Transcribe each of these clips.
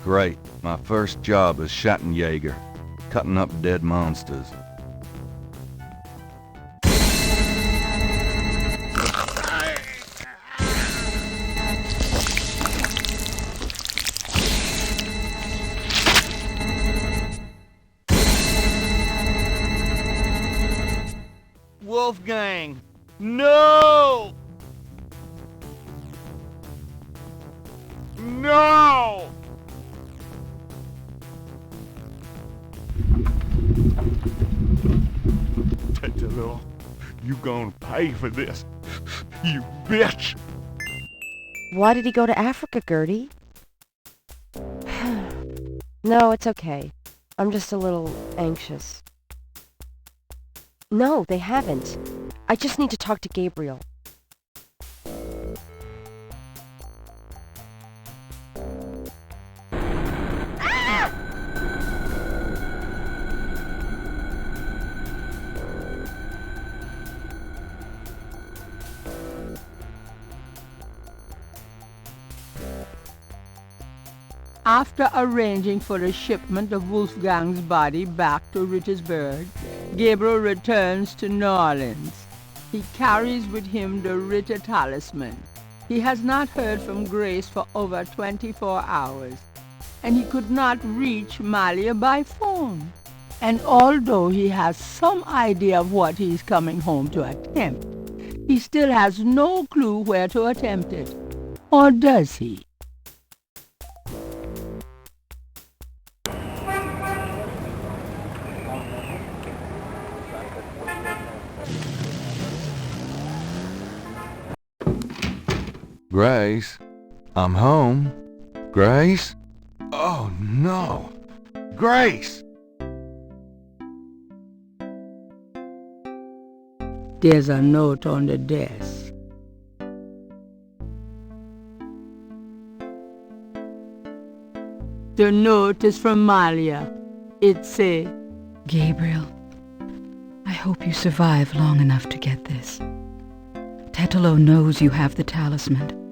Great. My first job is Schattenjäger, cutting up dead monsters. Wolfgang! No! No! Tetelo, you gonna pay for this, you bitch! Why did he go to Africa, Gertie? No, it's okay. I'm just a little anxious. No, they haven't. I just need to talk to Gabriel. After arranging for a shipment of Wolfgang's body back to Rittersburg, Gabriel returns to New Orleans. He carries with him the Ritter talisman. He has not heard from Grace for over 24 hours, and he could not reach Malia by phone. And although he has some idea of what he is coming home to attempt, he still has no clue where to attempt it. Or does he? Grace? I'm home. Grace? Oh, no. Grace! There's a note on the desk. The note is from Malia. It says, Gabriel, I hope you survive long enough to get this. Tetelo knows you have the talisman.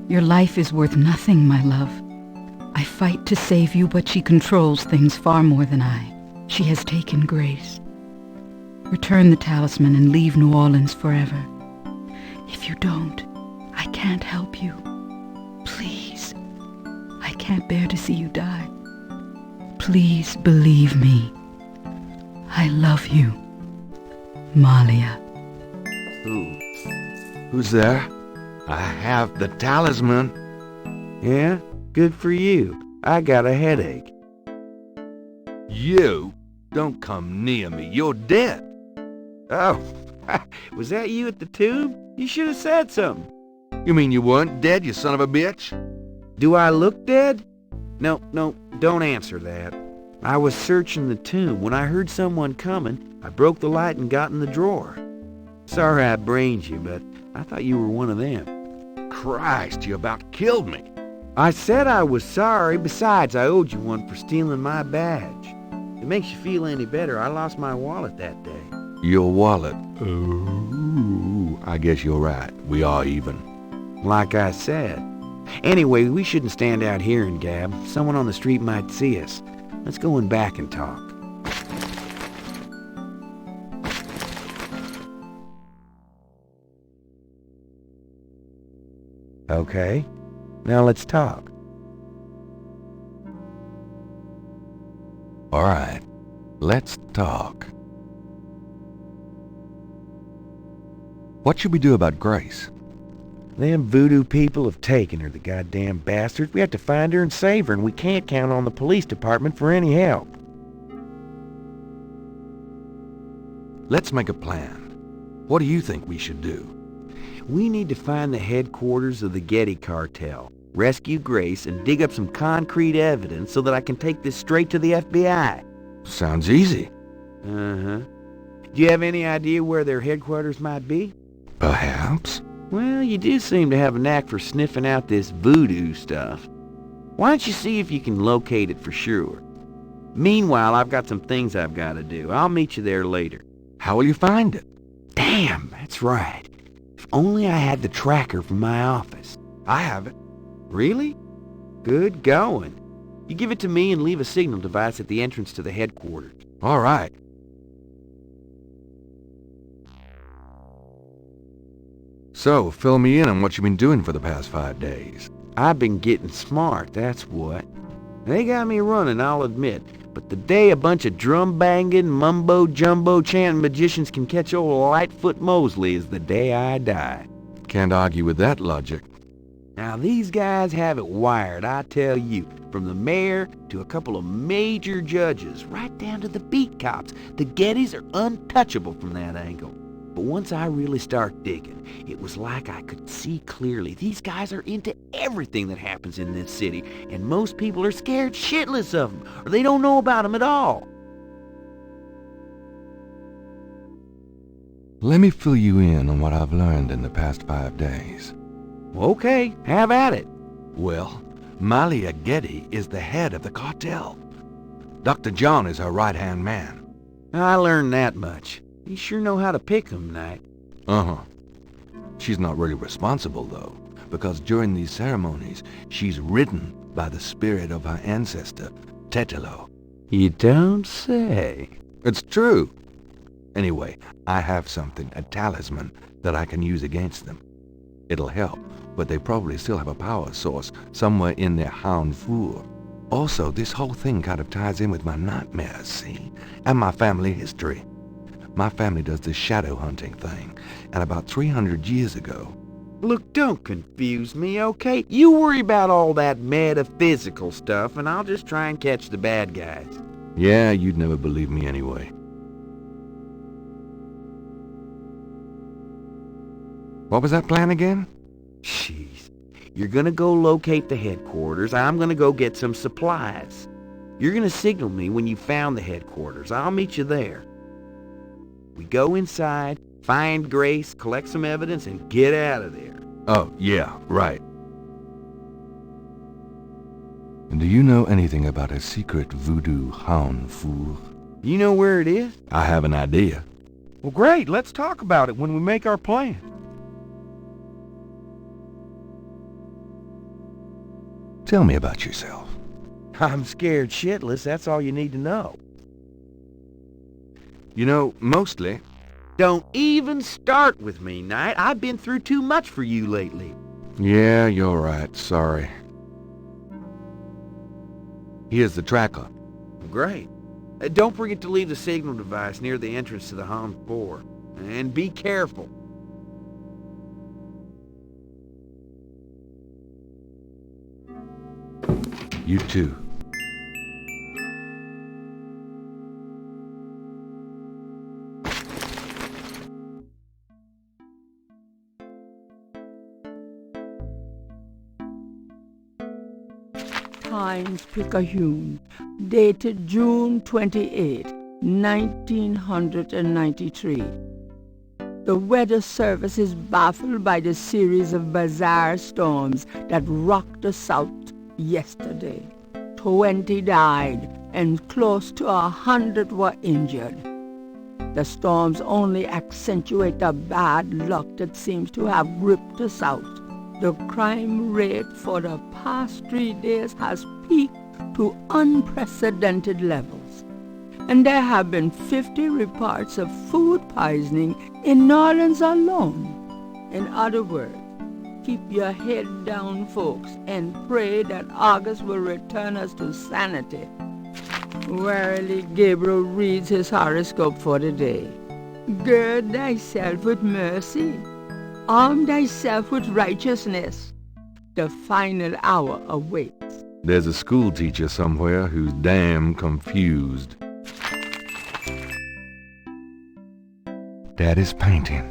Your life is worth nothing, my love. I fight to save you, but she controls things far more than I. She has taken Grace. Return the talisman and leave New Orleans forever. If you don't, I can't help you. Please. I can't bear to see you die. Please believe me. I love you. Malia. Who's there? I have the talisman. Yeah? Good for you. I got a headache. You? Don't come near me. You're dead. Oh, was that you at the tube? You should have said something. You mean you weren't dead, you son of a bitch? Do I look dead? No, don't answer that. I was searching the tomb. When I heard someone coming, I broke the light and got in the drawer. Sorry I brained you, but I thought you were one of them. Christ, you about killed me. I said I was sorry. Besides, I owed you one for stealing my badge. If it makes you feel any better, I lost my wallet that day. Your wallet? Oh, I guess you're right. We are even. Like I said. Anyway, we shouldn't stand out here and gab. Someone on the street might see us. Let's go in back and talk. Okay, now let's talk. All right, let's talk. What should we do about Grace? Them voodoo people have taken her, the goddamn bastards. We have to find her and save her, and we can't count on the police department for any help. Let's make a plan. What do you think we should do? We need to find the headquarters of the Getty cartel, rescue Grace, and dig up some concrete evidence so that I can take this straight to the FBI. Sounds easy. Uh-huh. Do you have any idea where their headquarters might be? Perhaps. Well, you do seem to have a knack for sniffing out this voodoo stuff. Why don't you see if you can locate it for sure? Meanwhile, I've got some things I've got to do. I'll meet you there later. How will you find it? Damn, that's right. If only I had the tracker from my office. I have it. Really? Good going. You give it to me and leave a signal device at the entrance to the headquarters. All right. So, fill me in on what you've been doing for the past 5 days. I've been getting smart, that's what. They got me running, I'll admit. But the day a bunch of drum-banging, mumbo-jumbo chanting magicians can catch old Lightfoot Mosley is the day I die. Can't argue with that logic. Now these guys have it wired, I tell you. From the mayor to a couple of major judges, right down to the beat cops. The Gettys are untouchable from that angle. But once I really start digging, it was like I could see clearly. These guys are into everything that happens in this city, and most people are scared shitless of them, or they don't know about them at all. Let me fill you in on what I've learned in the past 5 days. Okay, have at it. Well, Malia Getty is the head of the cartel. Dr. John is her right-hand man. I learned that much. You sure know how to pick 'em, Knight. Uh-huh. She's not really responsible, though, because during these ceremonies, she's ridden by the spirit of her ancestor, Tetelo. You don't say. It's true. Anyway, I have something, a talisman, that I can use against them. It'll help, but they probably still have a power source somewhere in their hound fool. Also, this whole thing kind of ties in with my nightmares, see? And my family history. My family does this shadow hunting thing, and about 300 years ago... Look, don't confuse me, okay? You worry about all that metaphysical stuff, and I'll just try and catch the bad guys. Yeah, you'd never believe me anyway. What was that plan again? Jeez. You're gonna go locate the headquarters. I'm gonna go get some supplies. You're gonna signal me when you found the headquarters. I'll meet you there. We go inside, find Grace, collect some evidence, and get out of there. Oh, yeah, right. And do you know anything about a secret voodoo hound fool? You know where it is? I have an idea. Well, great. Let's talk about it when we make our plan. Tell me about yourself. I'm scared shitless, that's all you need to know. You know, mostly... Don't even start with me, Knight. I've been through too much for you lately. Yeah, you're right. Sorry. Here's the tracker. Great. Don't forget to leave the signal device near the entrance to the Hound 4. And be careful. You too. Times Picayune, dated June 28, 1993. The Weather Service is baffled by the series of bizarre storms that rocked the South yesterday. 20 died and close to 100 were injured. The storms only accentuate the bad luck that seems to have gripped the South. The crime rate for the past 3 days has peaked to unprecedented levels. And there have been 50 reports of food poisoning in New Orleans alone. In other words, keep your head down, folks, and pray that August will return us to sanity. Warily, Gabriel reads his horoscope for the day. Gird thyself with mercy. Arm thyself with righteousness. The final hour awaits. There's a school teacher somewhere who's damn confused. Daddy's painting.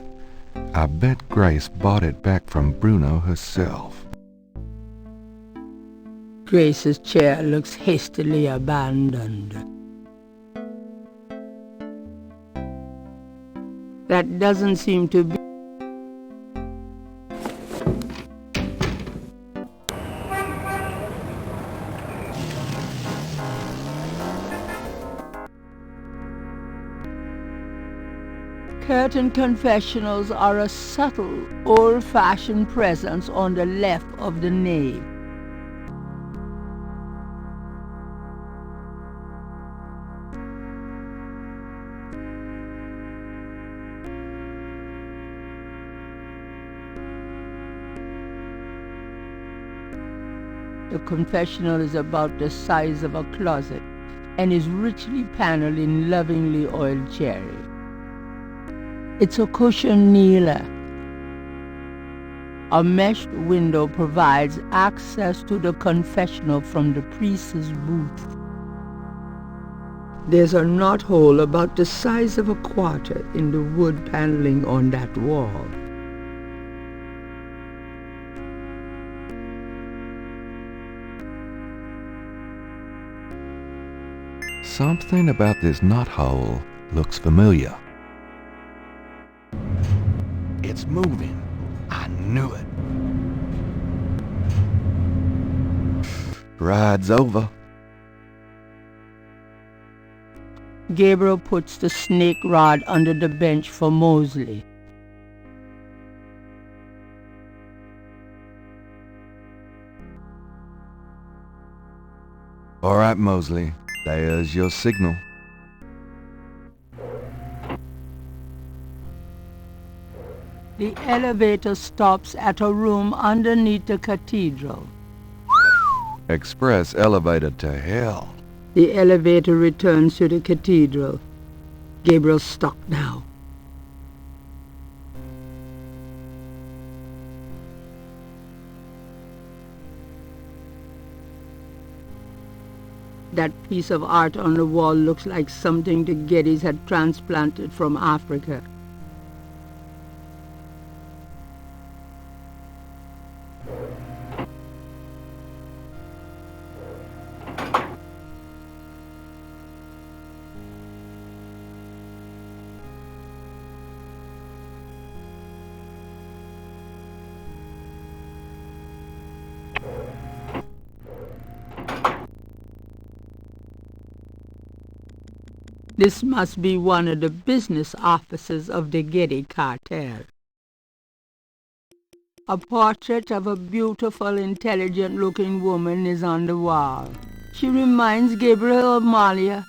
I bet Grace bought it back from Bruno herself. Grace's chair looks hastily abandoned. That doesn't seem to be... Curtain confessionals are a subtle, old-fashioned presence on the left of the nave. The confessional is about the size of a closet and is richly paneled in lovingly oiled cherry. It's a cushion kneeler. A meshed window provides access to the confessional from the priest's booth. There's a knothole about the size of a quarter in the wood paneling on that wall. Something about this knothole looks familiar. It's moving. I knew it. Ride's over. Gabriel puts the snake rod under the bench for Mosley. All right, Mosley. There's your signal. The elevator stops at a room underneath the cathedral. Express elevator to hell. The elevator returns to the cathedral. Gabriel's stuck now. That piece of art on the wall looks like something the Gettys had transplanted from Africa. This must be one of the business offices of the Getty cartel. A portrait of a beautiful, intelligent-looking woman is on the wall. She reminds Gabriel of Malia,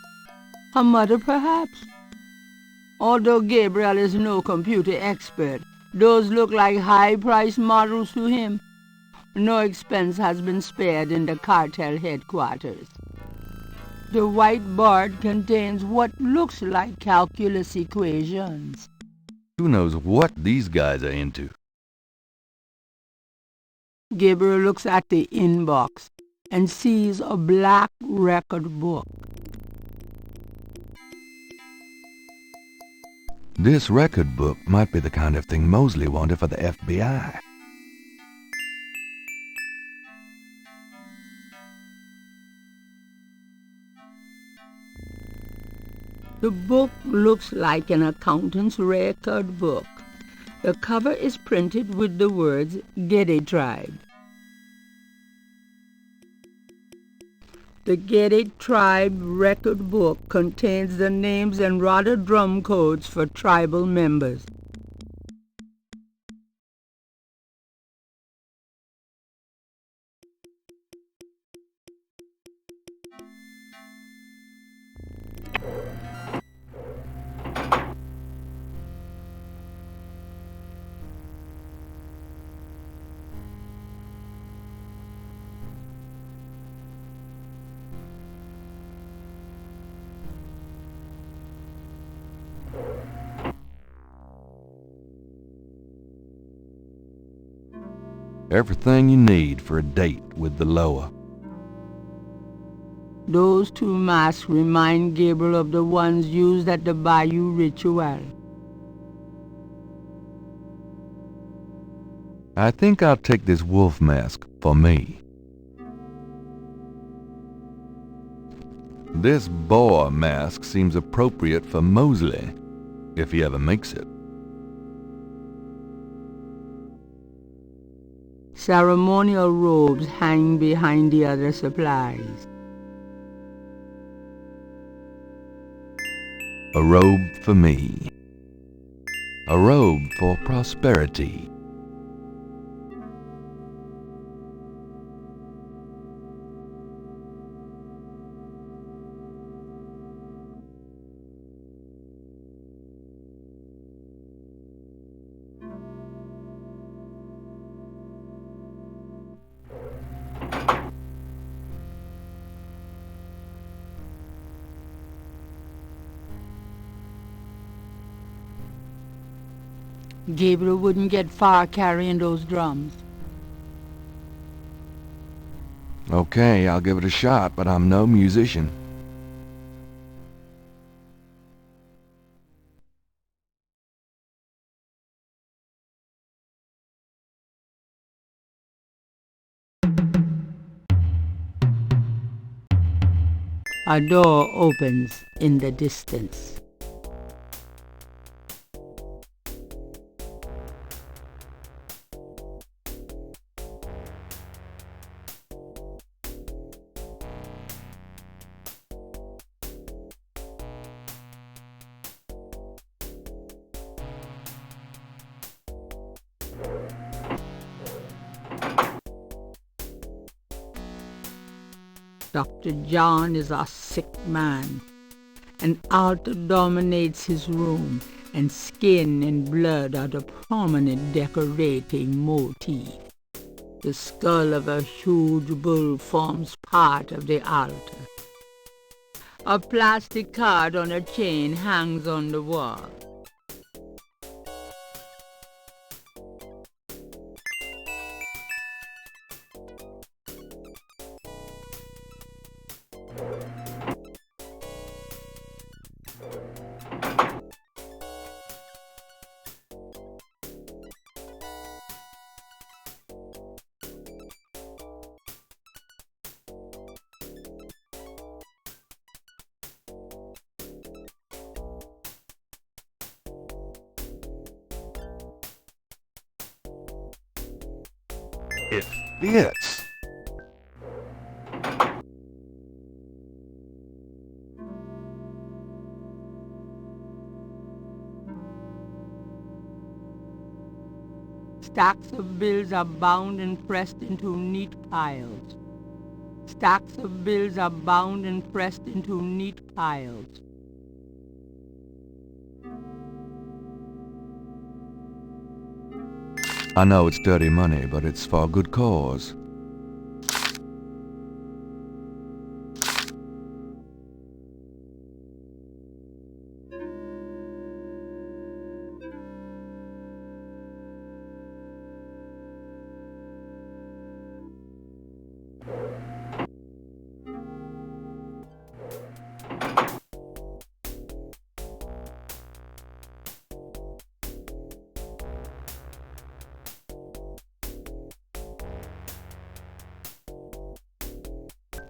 her mother perhaps. Although Gabriel is no computer expert, those look like high-priced models to him. No expense has been spared in the cartel headquarters. The white board contains what looks like calculus equations. Who knows what these guys are into? Gabriel looks at the inbox and sees a black record book. This record book might be the kind of thing Mosley wanted for the FBI. The book looks like an accountant's record book. The cover is printed with the words Getty Tribe. The Getty Tribe record book contains the names and rather drum codes for tribal members. Everything you need for a date with the Loa. Those two masks remind Gabriel of the ones used at the Bayou ritual. I think I'll take this wolf mask for me. This boar mask seems appropriate for Mosley, if he ever makes it. Ceremonial robes hang behind the other supplies. A robe for me. A robe for prosperity. Gabriel wouldn't get far carrying those drums. Okay, I'll give it a shot, but I'm no musician. A door opens in the distance. Dr. John is a sick man. An altar dominates his room, and skin and blood are the prominent decorating motif. The skull of a huge bull forms part of the altar. A plastic card on a chain hangs on the wall. It fits. Stacks of bills are bound and pressed into neat piles. Stacks of bills are bound and pressed into neat piles. I know it's dirty money, but it's for a good cause.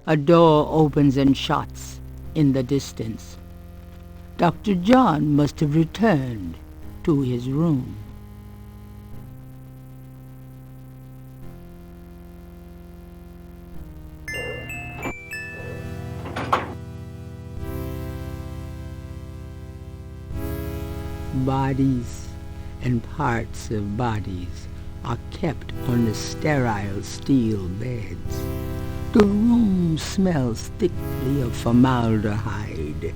A door opens and shuts in the distance. Dr. John must have returned to his room. Bodies and parts of bodies are kept on the sterile steel beds. The room smells thickly of formaldehyde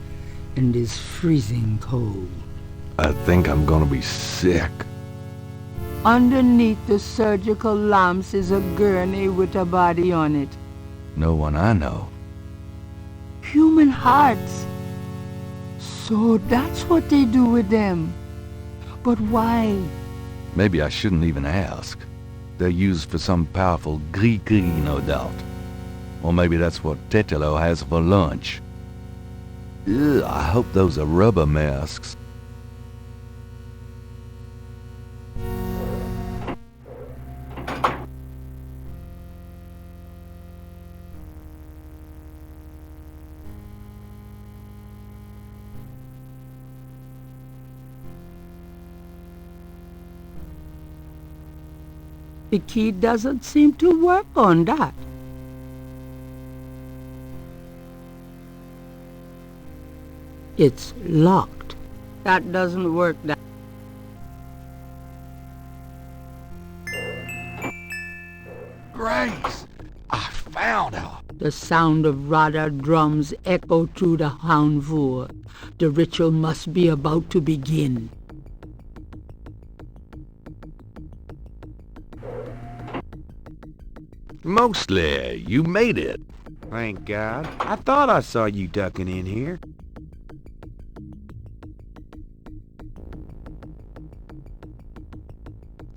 and is freezing cold. I think I'm gonna be sick. Underneath the surgical lamps is a gurney with a body on it. No one I know. Human hearts. So that's what they do with them. But why? Maybe I shouldn't even ask. They're used for some powerful gris-gris, no doubt. Or maybe that's what Tetelo has for lunch. Ugh, I hope those are rubber masks. The key doesn't seem to work on that. It's locked. That doesn't work. Grace! I found her! The sound of Radha drums echo through the Houndvour. The ritual must be about to begin. Mostly, you made it. Thank God. I thought I saw you ducking in here.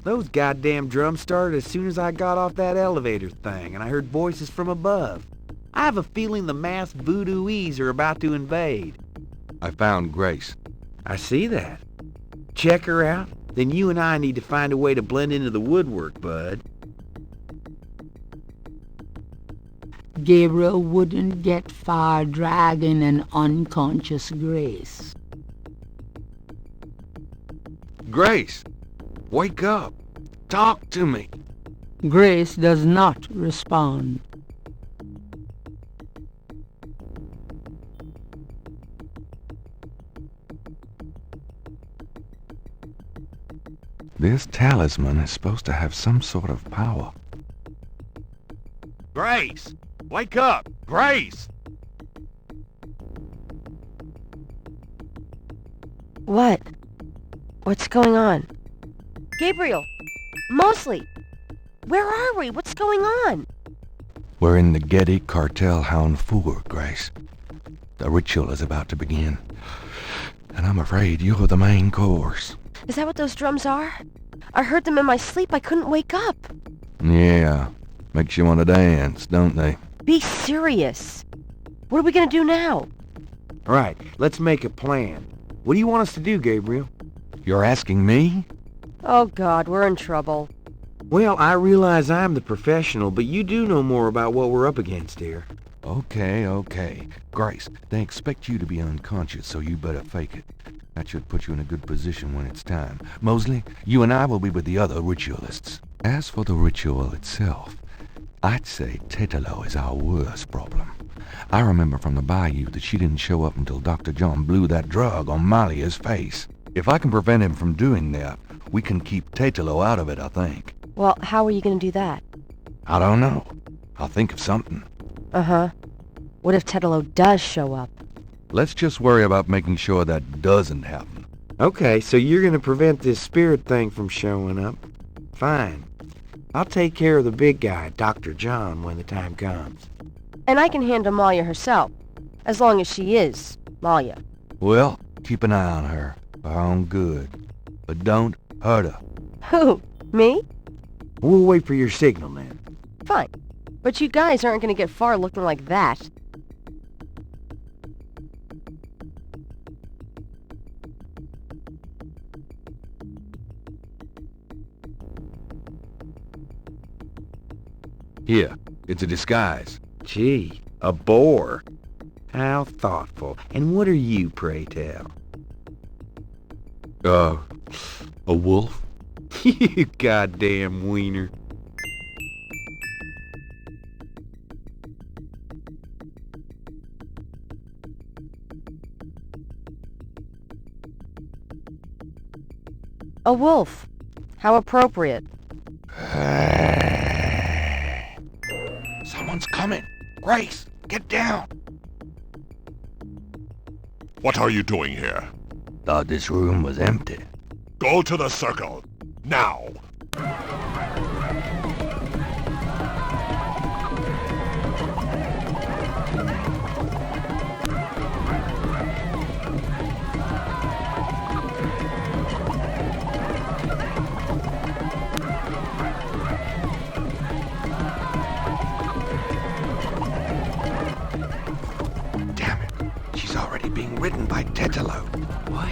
Those goddamn drums started as soon as I got off that elevator thing, and I heard voices from above. I have a feeling the masked voodooies are about to invade. I found Grace. I see that. Check her out? Then you and I need to find a way to blend into the woodwork, bud. Gabriel wouldn't get far dragging an unconscious Grace. Grace! Wake up! Talk to me! Grace does not respond. This talisman is supposed to have some sort of power. Grace! Wake up! Grace! What? What's going on? Gabriel! Mosley! Where are we? What's going on? We're in the Getty Cartel Hound Four, Grace. The ritual is about to begin. And I'm afraid you're the main course. Is that what those drums are? I heard them in my sleep. I couldn't wake up. Yeah. Makes you want to dance, don't they? Be serious. What are we gonna do now? All right, let's make a plan. What do you want us to do, Gabriel? You're asking me? Oh God, we're in trouble. Well, I realize I'm the professional, but you do know more about what we're up against here. Okay. Grace, they expect you to be unconscious, so you better fake it. That should put you in a good position when it's time. Mosley, you and I will be with the other ritualists. As for the ritual itself, I'd say Tetelo is our worst problem. I remember from the bayou that she didn't show up until Dr. John blew that drug on Malia's face. If I can prevent him from doing that, we can keep Tetelo out of it, I think. Well, how are you gonna do that? I don't know. I'll think of something. Uh-huh. What if Tetelo does show up? Let's just worry about making sure that doesn't happen. Okay, so you're gonna prevent this spirit thing from showing up. Fine. I'll take care of the big guy, Dr. John, when the time comes. And I can handle Malia herself, as long as she is Malia. Well, keep an eye on her, for her own good. But don't hurt her. Who? Me? We'll wait for your signal then. Fine. But you guys aren't gonna get far looking like that. Here, it's a disguise. Gee, a boar. How thoughtful. And what are you, pray tell? A wolf? You goddamn wiener. A wolf. How appropriate. Someone's coming. Grace, get down. What are you doing here? Thought this room was empty. Go to the circle. Now! Damn it. She's already being ridden by Tetelo. What?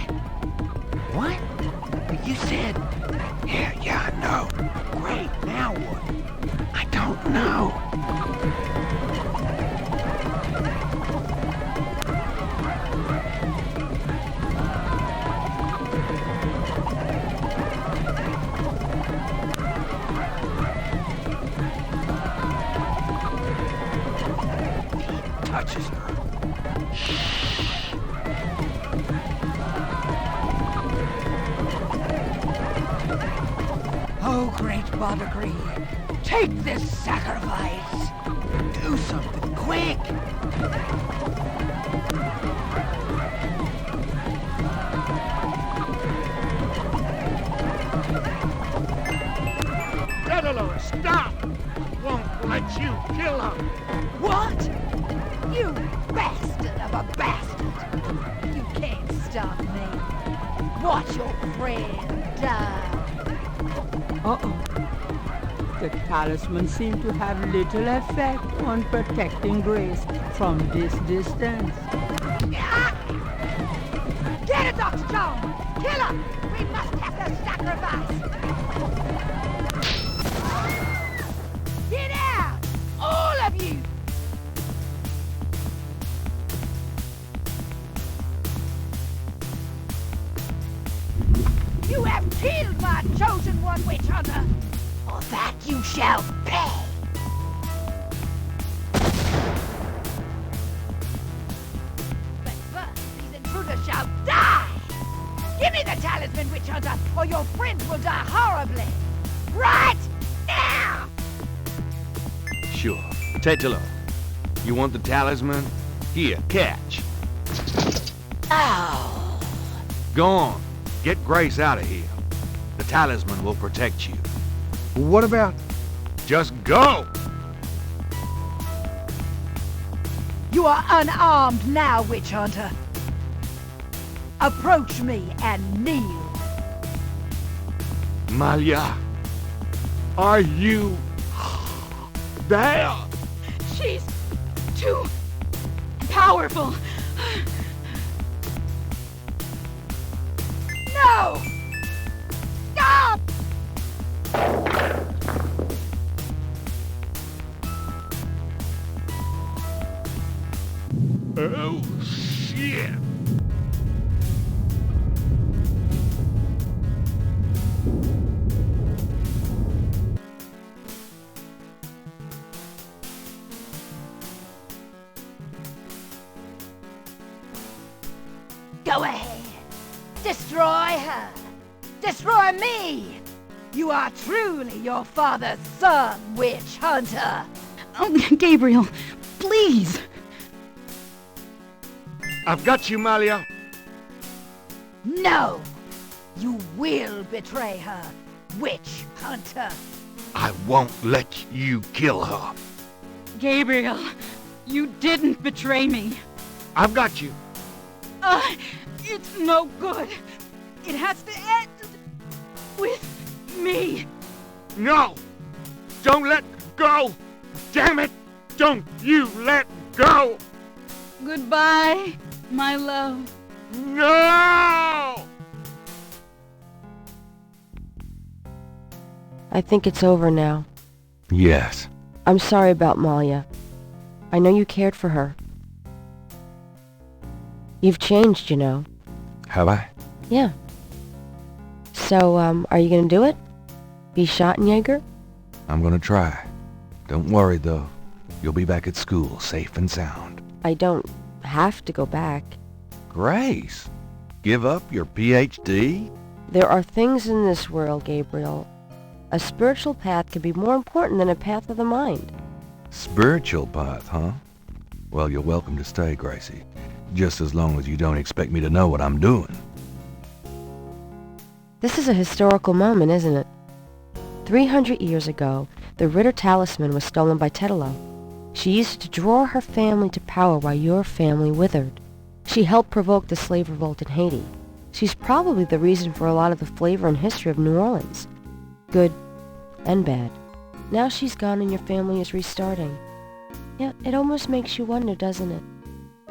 What? But you said... Yeah, I know. Great, now what? I don't know. He touches her. Oh, great Badagree, take this sacrifice. Do something, quick! Tetelo, stop! I won't let you kill her! What? You bastard of a bastard! You can't stop me. Watch your friend die. Uh-oh. The talisman seemed to have little effect on protecting Grace from this distance. Get it, Dr. John! Kill her! We must have her sacrifice! Get out! All of you! You have killed my chosen one, witch hunter! For that you shall pay! But first, these intruders shall die! Give me the talisman, witch hunter, or your friends will die horribly! Right now! Sure. Tetelo, you want the talisman? Here, catch. Ow! Go on. Get Grace out of here. The talisman will protect you. What about... Just go! You are unarmed now, witch hunter. Approach me and kneel. Malia, are you there? She's too powerful. No! Stop! Oh, shit. Go ahead. Destroy her. Destroy me. You are truly your father's son, witch hunter. Oh, Gabriel, please. I've got you, Malia. No. You will betray her, witch hunter. I won't let you kill her. Gabriel, you didn't betray me. I've got you. It's no good. It has to end with me. No! Don't let go! Damn it! Don't you let go! Goodbye, my love. No! I think it's over now. Yes. I'm sorry about Malia. I know you cared for her. You've changed, you know. Have I? Yeah. So, are you gonna do it? Be Schottenjäger? I'm gonna try. Don't worry, though. You'll be back at school, safe and sound. I don't have to go back. Grace, give up your PhD? There are things in this world, Gabriel. A spiritual path can be more important than a path of the mind. Spiritual path, huh? Well, you're welcome to stay, Gracie. Just as long as you don't expect me to know what I'm doing. This is a historical moment, isn't it? 300 years ago, the Ritter talisman was stolen by Tetelo. She used it to draw her family to power while your family withered. She helped provoke the slave revolt in Haiti. She's probably the reason for a lot of the flavor and history of New Orleans. Good and bad. Now she's gone and your family is restarting. Yeah, it almost makes you wonder, doesn't it?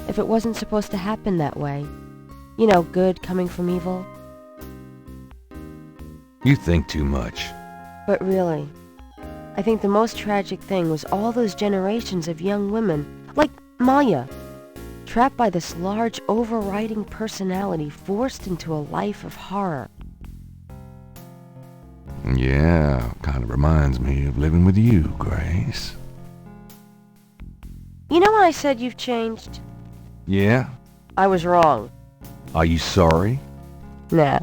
If it wasn't supposed to happen that way. You know, good coming from evil. You think too much. But really, I think the most tragic thing was all those generations of young women, like Maya, trapped by this large overriding personality forced into a life of horror. Yeah, kind of reminds me of living with you, Grace. You know when I said you've changed? Yeah? I was wrong. Are you sorry? Nah.